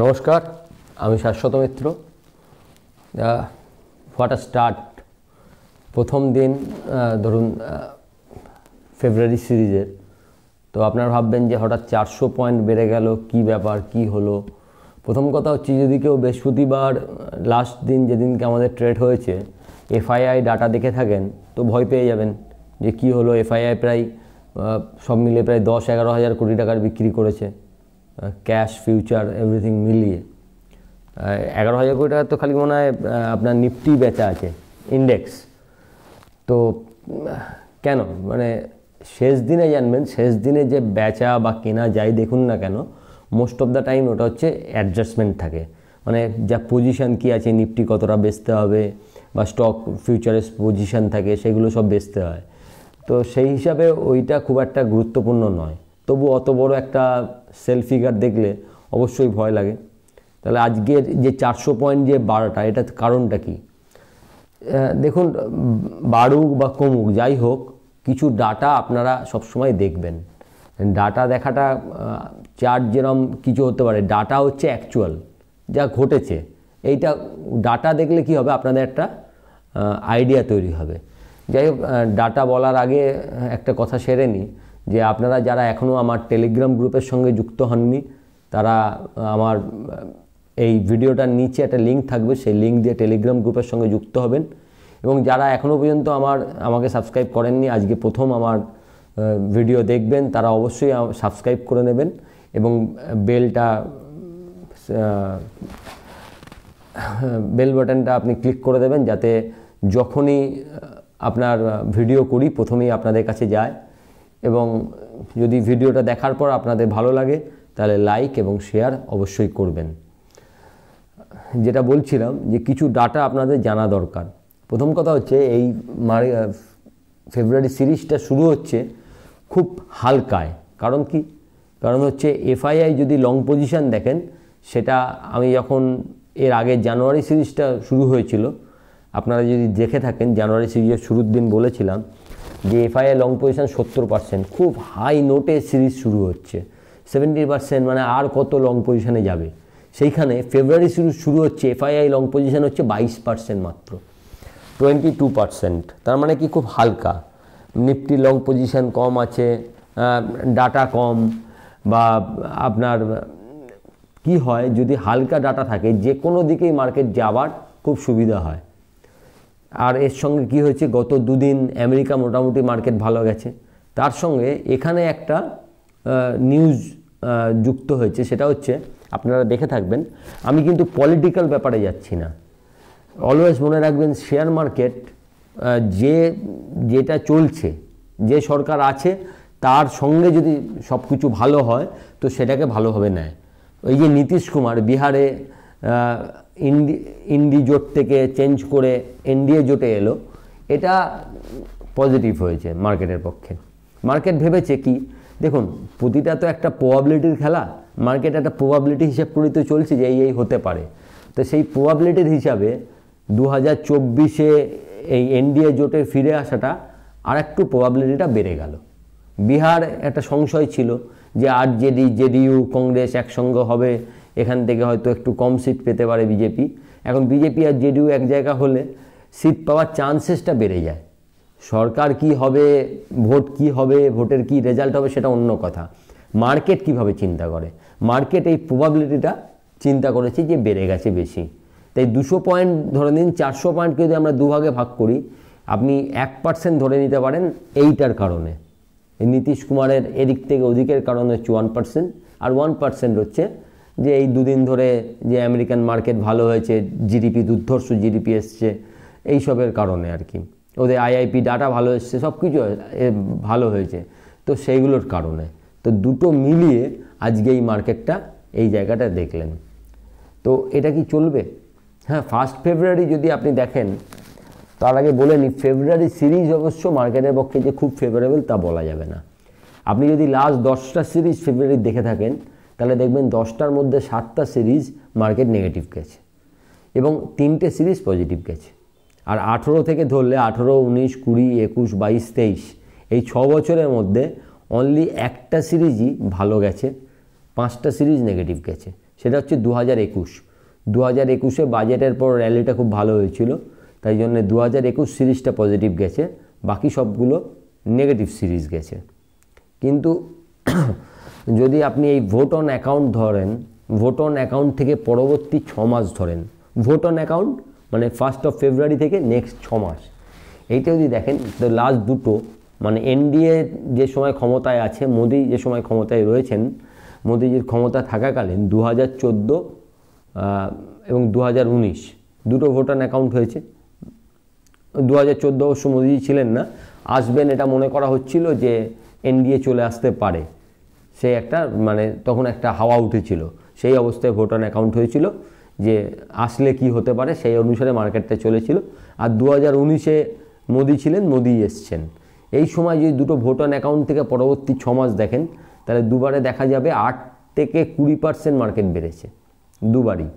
নমস্কার, আমি শাশ্বত মিত্র। What a start. প্রথম দিন ধরুন ফেব্রুয়ারি সিরিজের, তো আপনারা ভাববেন যে হঠাৎ 400 পয়েন্ট বেড়ে গেল, কি ব্যাপার, কি হলো। প্রথম কথা হচ্ছে, যদি কেউ বৃহস্পতিবার লাস্ট দিন যেদিনকে আমাদের ট্রেড হয়েছে এফআইআই ডাটা দেখে থাকেন, তো ভয় পেয়ে যাবেন যে কি হলো। এফআইআই প্রায় সব মিলে প্রায় 10-11 হাজার কোটি টাকার বিক্রি করেছে, ক্যাশ ফিউচার এভরিথিং মিলিয়ে 11,000 কোটি টাকার তো খালি মনে হয় আপনার নিফটি বেচা আছে, ইন্ডেক্স। তো কেন, মানে শেষ দিনে জানবেন, শেষ দিনে যে বেচা বা কেনা যাই দেখুন না কেন, মোস্ট অফ দ্য টাইম ওটা হচ্ছে অ্যাডজাস্টমেন্ট থাকে। মানে যা পজিশান কী আছে, নিফটি কতটা বেচতে হবে বা স্টক ফিউচারের পজিশান থাকে, সেগুলো সব বেচতে হয়। তো সেই হিসাবে ওইটা খুব একটা গুরুত্বপূর্ণ নয়। তবু অত বড় একটা সেল ফিগার দেখলে অবশ্যই ভয় লাগে। তাহলে আজকের যে 400 পয়েন্ট যে বাড়াটা, এটা কারণটা কি? দেখুন, বাড়ুক বা কমুক যাই হোক, কিছু ডাটা আপনারা সবসময় দেখবেন। ডাটা দেখাটা, চার্ট যেরকম কিছু হতে পারে, ডাটা হচ্ছে অ্যাকচুয়াল যা ঘটেছে। এইটা ডাটা দেখলে কি হবে, আপনাদের একটা আইডিয়া তৈরি হবে। যাই হোক, ডাটা বলার আগে একটা কথা সেরে নিই, যে আপনারা যারা এখনও আমার টেলিগ্রাম গ্রুপের সঙ্গে যুক্ত হননি, তারা আমার এই ভিডিওটার নিচে একটা লিঙ্ক থাকবে, সেই লিঙ্ক দিয়ে টেলিগ্রাম গ্রুপের সঙ্গে যুক্ত হবেন। এবং যারা এখনও পর্যন্ত আমাকে সাবস্ক্রাইব করেননি, আজকে প্রথম আমার ভিডিও দেখবেন, তারা অবশ্যই সাবস্ক্রাইব করে নেবেন এবং বেল বাটনটা আপনি ক্লিক করে দেবেন, যাতে যখনই আপনার ভিডিও করি প্রথমেই আপনাদের কাছে যায়। এবং যদি ভিডিওটা দেখার পর আপনাদের ভালো লাগে, তাহলে লাইক এবং শেয়ার অবশ্যই করবেন। যেটা বলছিলাম, যে কিছু ডাটা আপনাদের জানা দরকার। প্রথম কথা হচ্ছে, এই ফেব্রুয়ারি সিরিজটা শুরু হচ্ছে খুব হালকায়। কারণ কি? কারণ হচ্ছে এফআইআই যদি লং পজিশান দেখেন, সেটা আমি যখন এর আগে জানুয়ারি সিরিজটা শুরু হয়েছিল, আপনারা যদি দেখে থাকেন, জানুয়ারি সিরিজের শুরুর দিন বলেছিলাম যে এফআইআই লং পজিশান 70%, খুব হাই নোটে সিরিজ শুরু হচ্ছে। 70% মানে আর কত লং পজিশানে যাবে। সেইখানে ফেব্রুয়ারি সিরিজ শুরু হচ্ছে, এফআইআই লং পজিশান হচ্ছে 22% মাত্র, 22%। তার মানে কি খুব হালকা। নিফটি লং পজিশান কম আছে, ডাটা কম, বা আপনার কি হয়, যদি হালকা ডাটা থাকে, যে কোনো দিকেই মার্কেট যাবার খুব সুবিধা হয়। আর এর সঙ্গে কি হয়েছে, গত দুদিন আমেরিকা মোটামুটি মার্কেট ভালো গেছে, তার সঙ্গে এখানে একটা নিউজ যুক্ত হয়েছে। সেটা হচ্ছে, আপনারা দেখে থাকবেন, আমি কিন্তু পলিটিক্যাল ব্যাপারে যাচ্ছি না। অলওয়েজ মনে রাখবেন, শেয়ার মার্কেট যেটা চলছে, যে সরকার আছে তার সঙ্গে যদি সব কিছু ভালো হয়, তো সেটাকে ভালোভাবে নেয়। ওই যে নীতিশ কুমার বিহারে ইন্ডি জোট থেকে চেঞ্জ করে এনডিএ জোটে এলো, এটা পজিটিভ হয়েছে মার্কেটের পক্ষে। মার্কেট ভেবেছে কি, দেখুন প্রতিটা তো একটা প্রবাবিলিটির খেলা, মার্কেট একটা প্রবাবিলিটি হিসাব করে তো চলছে যে এই হতে পারে। তো সেই প্রবাবিলিটির হিসাবে 2024-এ এই এনডিএ জোটে ফিরে আসাটা আর একটু প্রবাবিলিটিটা বেড়ে গেল। বিহার একটা সংশয় ছিল যে আরজেডি, জেডিইউ, কংগ্রেস একসঙ্গে হবে, এখান থেকে হয়তো একটু কম সিট পেতে পারে বিজেপি। এখন বিজেপি আর জেডিইউ এক জায়গা হলে সিট পাওয়ার চান্সেসটা বেড়ে যায়। সরকার কি হবে, ভোট কি হবে, ভোটের কি রেজাল্ট হবে, সেটা অন্য কথা। মার্কেট কিভাবে চিন্তা করে, মার্কেট এই প্রবাবিলিটিটা চিন্তা করেছে যে বেড়ে গেছে বেশি। তাই 200 পয়েন্ট ধরে নিন, 400 পয়েন্টকে যদি আমরা দুভাগে ভাগ করি, আপনি 1% ধরে নিতে পারেন এইটার কারণে। এই নীতিশ কুমারের এদিক থেকে ওদিকের কারণে হচ্ছে 1%, আর 1% হচ্ছে যে এই দুদিন ধরে যে আমেরিকান মার্কেট ভালো হয়েছে, জিডিপি দুর্ধর্ষ জিডিপি এসছে, এইসবের কারণে আর কি। ওদের আইআইপি ডাটা ভালো এসছে, সব কিছু ভালো হয়েছে, তো সেইগুলোর কারণে। তো দুটো মিলিয়ে আজকে এই মার্কেটটা এই জায়গাটা দেখলেন। তো এটা কি চলবে? হ্যাঁ, 1 ফেব্রুয়ারি যদি আপনি দেখেন, তার আগে বলে নিই, ফেব্রুয়ারি সিরিজ অবশ্য মার্কেটের পক্ষে যে খুব ফেভারেবল তা বলা যাবে না। আপনি যদি লাস্ট 10টা সিরিজ ফেব্রুয়ারি দেখে থাকেন, তাহলে দেখবেন 10টার মধ্যে 7টা সিরিজ মার্কেট নেগেটিভ গেছে এবং 3টে সিরিজ পজিটিভ গেছে। আর 18 থেকে ধরলে 18, 19, 20, 21, 22, 23 এই 6 বছরের মধ্যে অনলি একটা সিরিজই ভালো গেছে, 5টা সিরিজ নেগেটিভ গেছে। সেটা হচ্ছে 2021 বাজেটের পর র্যালিটা খুব ভালো হয়েছিল, তাই জন্য 2021 সিরিজটা পজিটিভ গেছে, বাকি সবগুলো নেগেটিভ সিরিজ গেছে। কিন্তু যদি আপনি এই ভোট অন অ্যাকাউন্ট ধরেন, ভোট অন অ্যাকাউন্ট থেকে পরবর্তী 6 মাস ধরেন, ভোট অন অ্যাকাউন্ট মানে 1 ফেব্রুয়ারি থেকে নেক্সট 6 মাস, এইটা যদি দেখেন তো লাস্ট দুটো মানে এনডিএ যে সময় ক্ষমতায় আছে, মোদি যে সময় ক্ষমতায় রয়েছেন, মোদিজির ক্ষমতা থাকাকালীন 2014 এবং 2019 দুটো ভোট অন অ্যাকাউন্ট হয়েছে। 2014 অবশ্য মোদিজি ছিলেন না, আসবেন এটা মনে করা হচ্ছিল যে এনডিএ চলে আসতে পারে, সেই একটা মানে তখন একটা হাওয়া উঠেছিল, সেই অবস্থায় ভোট অন অ্যাকাউন্ট হয়েছিল যে আসলে কি হতে পারে, সেই অনুসারে মার্কেটটা চলেছিল। আর 2019-এ মোদি ছিলেন, মোদি এসছেন। এই সময় যদি দুটো ভোট অন অ্যাকাউন্ট থেকে পরবর্তী 6 মাস দেখেন, তাহলে দুবারে দেখা যাবে 8 থেকে 20% মার্কেট বেড়েছে, দুবারই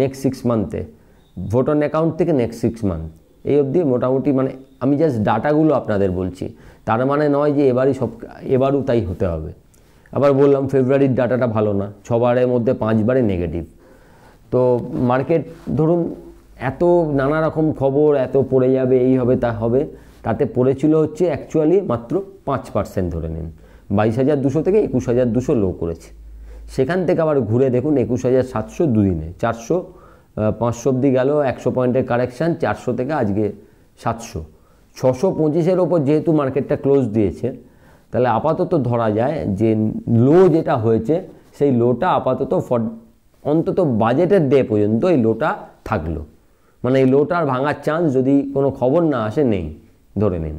নেক্সট 6 মান্থে, ভোট অন অ্যাকাউন্ট থেকে নেক্সট 6 মান্থ এই অবধি মোটামুটি। মানে আমি জাস্ট ডাটাগুলো আপনাদের বলছি, তার মানে নয় যে এবারও তাই হতে হবে। আবার বললাম ফেব্রুয়ারির ডাটাটা ভালো না, 6 বারের মধ্যে 5 বারে নেগেটিভ। তো মার্কেট ধরুন এত নানা রকম খবর, এত পড়ে যাবে, এই হবে তা হবে, তাতে পড়েছিল হচ্ছে অ্যাকচুয়ালি মাত্র 5% ধরে নিন, 22,200 থেকে 21,200 লো করেছে। সেখান থেকে আবার ঘুরে দেখুন 21,700 দুদিনে, 500 অবধি গেল, 100 পয়েন্টের কারেকশান, 400 থেকে আজকে 700, 625-এর ওপর যেহেতু মার্কেটটা ক্লোজ দিয়েছে, তাহলে আপাতত ধরা যায় যে লো যেটা হয়েছে সেই লোটা আপাতত অন্তত বাজেটের ডে পর্যন্ত এই লোটা থাকলো, মানে এই লোটার ভাঙার চান্স যদি কোনো খবর না আসে নেই, ধরে নিন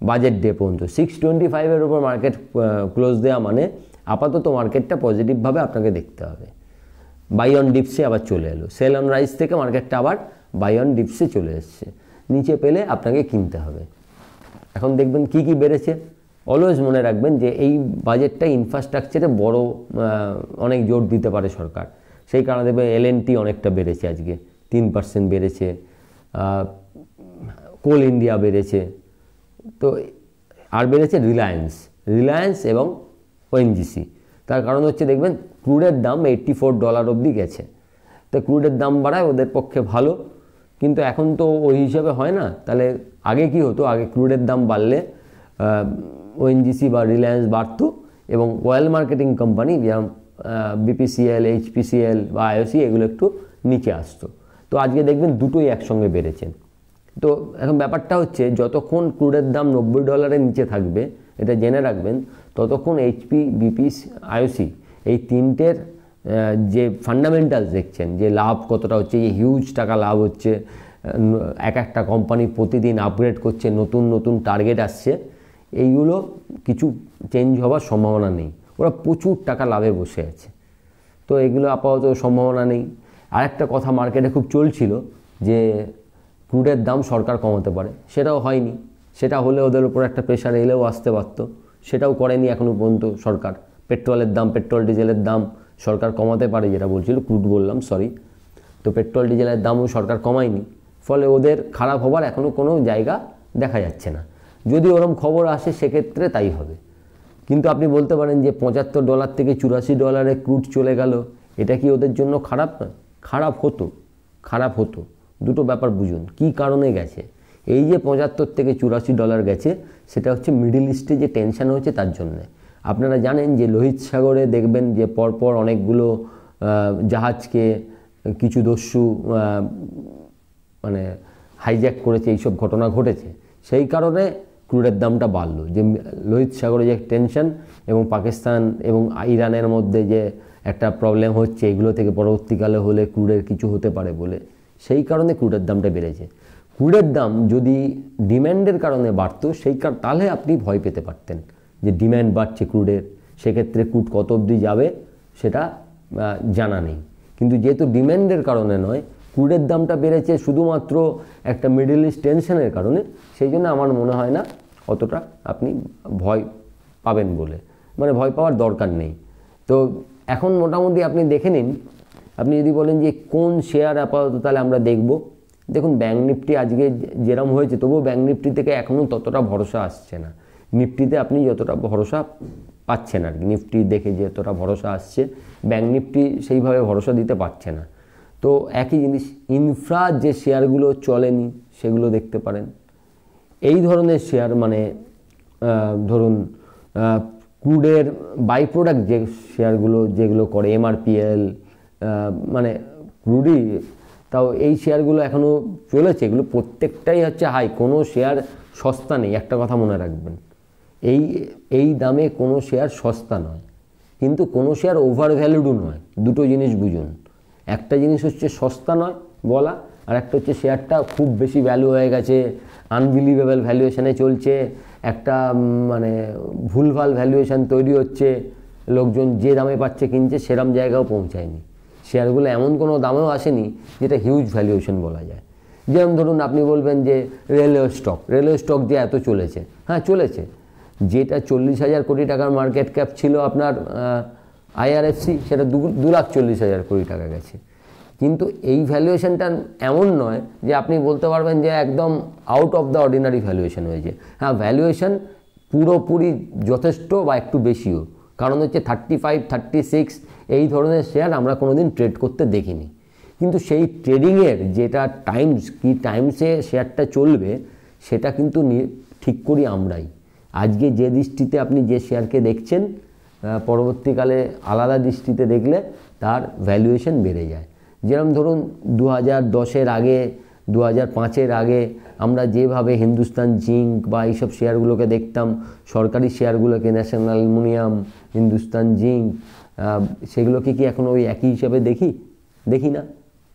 বাজেট ডে পর্যন্ত 625-এর ওপর মার্কেট ক্লোজ দেওয়া মানে আপাতত মার্কেটটা পজিটিভভাবে আপনাকে দেখতে হবে। বাই অন ডিপসে আবার চলে এলো, সেল অন রাইজ থেকে মার্কেটটা আবার বাই অন ডিপসে চলে এসছে, নিচে পেলে আপনাকে কিনতে হবে। এখন দেখবেন কি কি বেড়েছে, অলওয়েজ মনে রাখবেন যে এই বাজেটটা ইনফ্রাস্ট্রাকচারে বড় অনেক জোর দিতে পারে সরকার, সেই কারণে দেখবেন LNT অনেকটা বেড়েছে, আজকে 3% বেড়েছে, কোল ইন্ডিয়া বেড়েছে, তো আর বেড়েছে রিলায়েন্স এবং ONGC। তার কারণ হচ্ছে দেখবেন ক্রুডের দাম $84 অবধি গেছে, তো ক্রুডের দাম বাড়ায় ওদের পক্ষে ভালো, কিন্তু এখন তো ওই হিসাবে হয় না। তাহলে আগে কি হতো, আগে ক্রুডের দাম বাড়লে ONGC বা রিলায়েন্স বাড়তো এবং অয়েল মার্কেটিং কোম্পানি যেমন BPCL, HPCL বা IOC এগুলো একটু নিচে আসতো। তো আজকে দেখবেন দুটোই একসঙ্গে বেড়েছে। তো এখন ব্যাপারটা হচ্ছে যতক্ষণ ক্রুডের দাম $90 নিচে থাকবে, এটা জেনে রাখবেন, ততক্ষণ HP, BP, IOC এই তিনটের যে ফান্ডামেন্টালস দেখছেন, যে লাভ কতটা হচ্ছে, যে হিউজ টাকা লাভ হচ্ছে, একটা কোম্পানি প্রতিদিন আপগ্রেড করছে, নতুন নতুন টার্গেট আসছে, এইগুলো কিছু চেঞ্জ হওয়ার সম্ভাবনা নেই, ওরা প্রচুর টাকা লাভে বসে আছে, তো এগুলো আপাতত সম্ভাবনা নেই। আরেকটা কথা মার্কেটে খুব চলছিল যে ক্রুডের দাম সরকার কমাতে পারে, সেটাও হয়নি, সেটা হলে ওদের উপর একটা প্রেশার এলেও আসতে পারত, সেটাও করেনি এখনও পর্যন্ত সরকার। পেট্রোলের দাম, পেট্রোল ডিজেলের দাম সরকার কমাতে পারে, যেটা বলছিল ক্রুড বললাম সরি, তো পেট্রোল ডিজেলের দামও সরকার কমায়নি, ফলে ওদের খারাপ হবার এখনও কোনো জায়গা দেখা যাচ্ছে না। যদি ওরকম খবর আসে সেক্ষেত্রে তাই হবে, কিন্তু আপনি বলতে পারেন যে $75 থেকে $84 ক্রুড চলে গেল, এটা কি ওদের জন্য খারাপ না? খারাপ হতো। দুটো ব্যাপার বুঝুন, কি কারণে গেছে। এই যে $75 থেকে $84 গেছে, সেটা হচ্ছে মিডল ইস্টে যে টেনশন হয়েছে তার জন্যে। আপনারা জানেন যে লোহিত সাগরে দেখবেন যে পরপর অনেকগুলো জাহাজকে কিছু দস্যু মানে হাইজ্যাক করেছে, এইসব ঘটনা ঘটেছে, সেই কারণে ক্রুডের দামটা বাড়লো। যে লোহিত সাগরে যে টেনশন এবং পাকিস্তান এবং ইরানের মধ্যে যে একটা প্রবলেম হচ্ছে, এগুলো থেকে পরবর্তীকালে হলে ক্রুডের কিছু হতে পারে বলে, সেই কারণে ক্রুডের দামটা বেড়েছে। ক্রুডের দাম যদি ডিম্যান্ডের কারণে বাড়তো, তাহলে আপনি ভয় পেতে পারতেন যে ডিম্যান্ড বাড়ছে ক্রুডের, সেক্ষেত্রে ক্রুড কত অবধি যাবে সেটা জানা নেই। কিন্তু যেহেতু ডিম্যান্ডের কারণে নয়, ক্রুডের দামটা বেড়েছে শুধুমাত্র একটা মিডল ইস্ট টেনশনের কারণে, সেই জন্য আমার মনে হয় না অতটা আপনি ভয় পাবেন বলে, মানে ভয় পাওয়ার দরকার নেই। তো এখন মোটামুটি আপনি দেখে নিন, আপনি যদি বলেন যে কোন শেয়ার আপাতত তাহলে আমরা দেখব, দেখুন ব্যাঙ্ক নিফটি আজকে যেরকম হয়েছে, তবুও ব্যাঙ্ক নিফটি থেকে এখনও ততটা ভরসা আসছে না। নিফটিতে আপনি যতটা ভরসা পাচ্ছেন আর কি, নিফটি দেখে যে এতটা ভরসা আসছে, ব্যাঙ্ক নিফটি সেইভাবে ভরসা দিতে পারছে না। তো একই জিনিস, ইনফ্রা যে শেয়ারগুলো চলেনি সেগুলো দেখতে পারেন। এই ধরনের শেয়ার মানে ধরুন ক্রুডের বাই প্রোডাক্ট যে শেয়ারগুলো যেগুলো করে, এমআরপিএল, মানে ক্রুডই, তাও এই শেয়ারগুলো এখনও চলেছে, এগুলো প্রত্যেকটাই হচ্ছে হাই, কোনো শেয়ার সস্তা নেই, একটা কথা মনে রাখবেন। এই দামে কোনো শেয়ার সস্তা নয়, কিন্তু কোনো শেয়ার ওভার ভ্যালুডও নয়। দুটো জিনিস বুঝুন, একটা জিনিস হচ্ছে সস্তা নয় বলা, আর একটা হচ্ছে শেয়ারটা খুব বেশি ভ্যালু হয়ে গেছে, আনবিলিভেবল ভ্যালুয়েশানে চলছে, একটা মানে ভুলভাল ভ্যালুয়েশান তৈরি হচ্ছে, লোকজন যে দামে পাচ্ছে কিনছে সেরম জায়গাও পৌঁছায়নি, শেয়ারগুলো এমন কোনো দামেও আসেনি যেটা হিউজ ভ্যালুয়েশন বলা যায়। যেমন ধরুন আপনি বলবেন যে রেলওয়ে স্টক যে এত চলেছে, হ্যাঁ চলেছে, যেটা 40,000 কোটি টাকার মার্কেট ক্যাপ ছিল আপনার আইআরএফসি, সেটা 2,40,000 কোটি টাকা গেছে। কিন্তু এই ভ্যালুয়েশনটা এমন নয় যে আপনি বলতে পারবেন যে একদম out of the ordinary valuation হয়েছে। হ্যাঁ, ভ্যালুয়েশন পুরোপুরি যথেষ্ট বা একটু বেশিও, কারণ হচ্ছে 35, 36 এই ধরনের শেয়ার আমরা কোনোদিন ট্রেড করতে দেখিনি। কিন্তু সেই ট্রেডিংয়ের যেটা কি টাইমসে শেয়ারটা চলবে সেটা কিন্তু ঠিক করি আমরাই। আজকে যে দৃষ্টিতে আপনি যে শেয়ারকে দেখছেন, পরবর্তীকালে আলাদা দৃষ্টিতে দেখলে তার ভ্যালুয়েশন বেড়ে যায়। যেরকম ধরুন 2010-এর আগে, 2005-এর আগে আমরা যেভাবে হিন্দুস্তান জিঙ্ক বা এইসব শেয়ারগুলোকে দেখতাম, সরকারি শেয়ারগুলোকে, ন্যাশনাল অ্যালুমিনিয়াম, হিন্দুস্তান জিঙ্ক, সেগুলোকে কি এখন ওই একই হিসাবে দেখি না?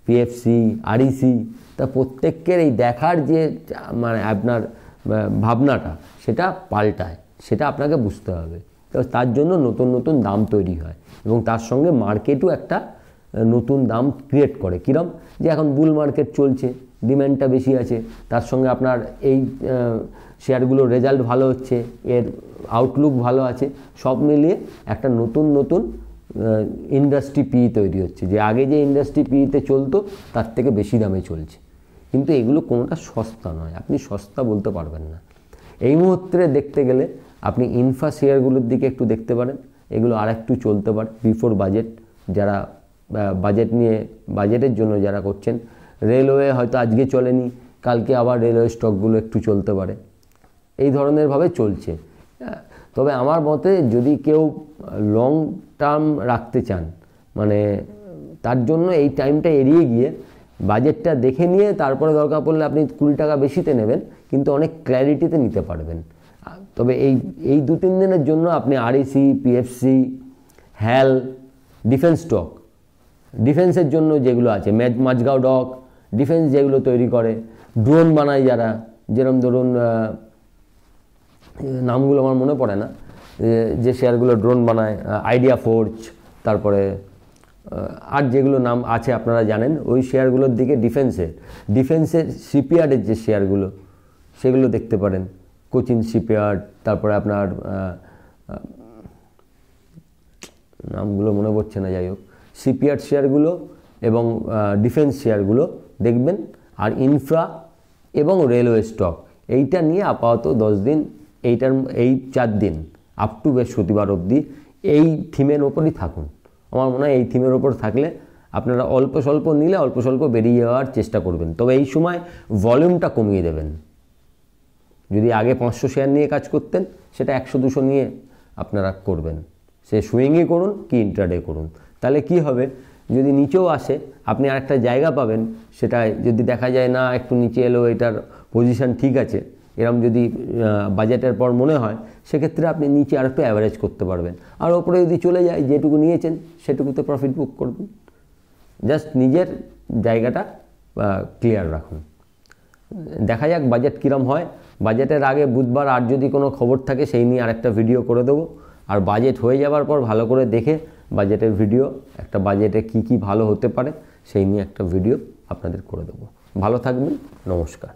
পিএফসি, আরইসি, তা প্রত্যেকের এই দেখার যে মানে আপনার ভাবনাটা সেটা পাল্টায়, সেটা আপনাকে বুঝতে হবে। তো তার জন্য নতুন নতুন দাম তৈরি হয় এবং তার সঙ্গে মার্কেটও একটা নতুন দাম ক্রিয়েট করে। কিরম? যে এখন বুল মার্কেট চলছে, ডিম্যান্ডটা বেশি আছে, তার সঙ্গে আপনার এই শেয়ারগুলোর রেজাল্ট ভালো হচ্ছে, এর আউটলুক ভালো আছে, সব মিলিয়ে একটা নতুন ইন্ডাস্ট্রি পি তৈরি হচ্ছে, যে আগে যে ইন্ডাস্ট্রি পিতে চলতো তার থেকে বেশি দামে চলছে। কিন্তু এগুলো কোনোটা সস্তা নয়, আপনি সস্তা বলতে পারবেন না। এই মুহূর্তে দেখতে গেলে আপনি ইনফ্রা শেয়ারগুলোর দিকে একটু দেখতে পারেন, এগুলো আর একটু চলতে পারে বিফোর বাজেট, যারা বাজেটের জন্য যারা করছেন। রেলওয়ে হয়তো আজকে চলেনি, কালকে আবার রেলওয়ে স্টকগুলো একটু চলতে পারে, এই ধরনেরভাবে চলছে। তবে আমার মতে যদি কেউ লং টার্ম রাখতে চান, মানে তার জন্য এই টাইমটা এড়িয়ে গিয়ে বাজেটটা দেখে নিয়ে তারপরে দরকার পড়লে আপনি 20 টাকা বেশিতে নেবেন, কিন্তু অনেক ক্ল্যারিটিতে নিতে পারবেন। তবে এই 2-3 দিনের জন্য আপনি আরইসি, পিএফসি, হ্যাল, ডিফেন্স স্টক, ডিফেন্সের জন্য যেগুলো আছে, মাঝগাঁও ডক, ডিফেন্স যেগুলো তৈরি করে, ড্রোন বানায় যারা, যেরকম ধরুন নামগুলো আমার মনে পড়ে না, যে শেয়ারগুলো ড্রোন বানায়, আইডিয়া ফোর্জ, তারপরে আর যেগুলো নাম আছে আপনারা জানেন, ওই শেয়ারগুলোর দিকে ডিফেন্সের শিপইয়ার্ডের যে শেয়ারগুলো সেগুলো দেখতে পারেন, কোচিন শিপইয়ার্ড, তারপরে আপনার নামগুলো মনে পড়ছে না, যাই হোক, শিপইয়ার্ড শেয়ারগুলো এবং ডিফেন্স শেয়ারগুলো দেখবেন। আর ইনফ্রা এবং রেলওয়ে স্টক, এইটা নিয়ে আপাতত 10 দিন, এই 4 দিন আপ টু বৃহস্পতিবার অবধি এই থিমের ওপরই থাকুন। আমার মনে হয় এই থিমের ওপর থাকলে আপনারা অল্প স্বল্প নিলে অল্প স্বল্প বেরিয়ে যাওয়ার চেষ্টা করবেন। তবে এই সময় ভলিউমটা কমিয়ে দেবেন। যদি আগে 500 শেয়ার নিয়ে কাজ করতেন, সেটা 100-200 নিয়ে আপনারা করবেন। সে সুইংই করুন কি ইন্ট্রাডে করুন, তাহলে কি হবে, যদি নিচেও আসে আপনি আরেকটা জায়গা পাবেন। সেটা যদি দেখা যায় না একটু নিচে এলেও এটার পজিশন ঠিক আছে, এরম যদি বাজেটের পর মনে হয়, সেক্ষেত্রে আপনি নিচে আর একটু অ্যাভারেজ করতে পারবেন। আর ওপরে যদি চলে যায়, যেটুকু নিয়েছেন সেটুকুতে প্রফিট বুক করবেন। জাস্ট নিজের জায়গাটা ক্লিয়ার রাখুন। দেখা যাক বাজেট কীরম হয়। বাজেটের আগে বুধবার আর যদি কোনো খবর থাকে সেই নিয়ে আরেকটা ভিডিও করে দেবো। আর বাজেট হয়ে যাওয়ার পর ভালো করে দেখে বাজেটের ভিডিও, একটা বাজেটে কি ভালো হতে পারে সেই নিয়ে একটা ভিডিও আপনাদের করে দেবো। ভালো থাকবেন, নমস্কার।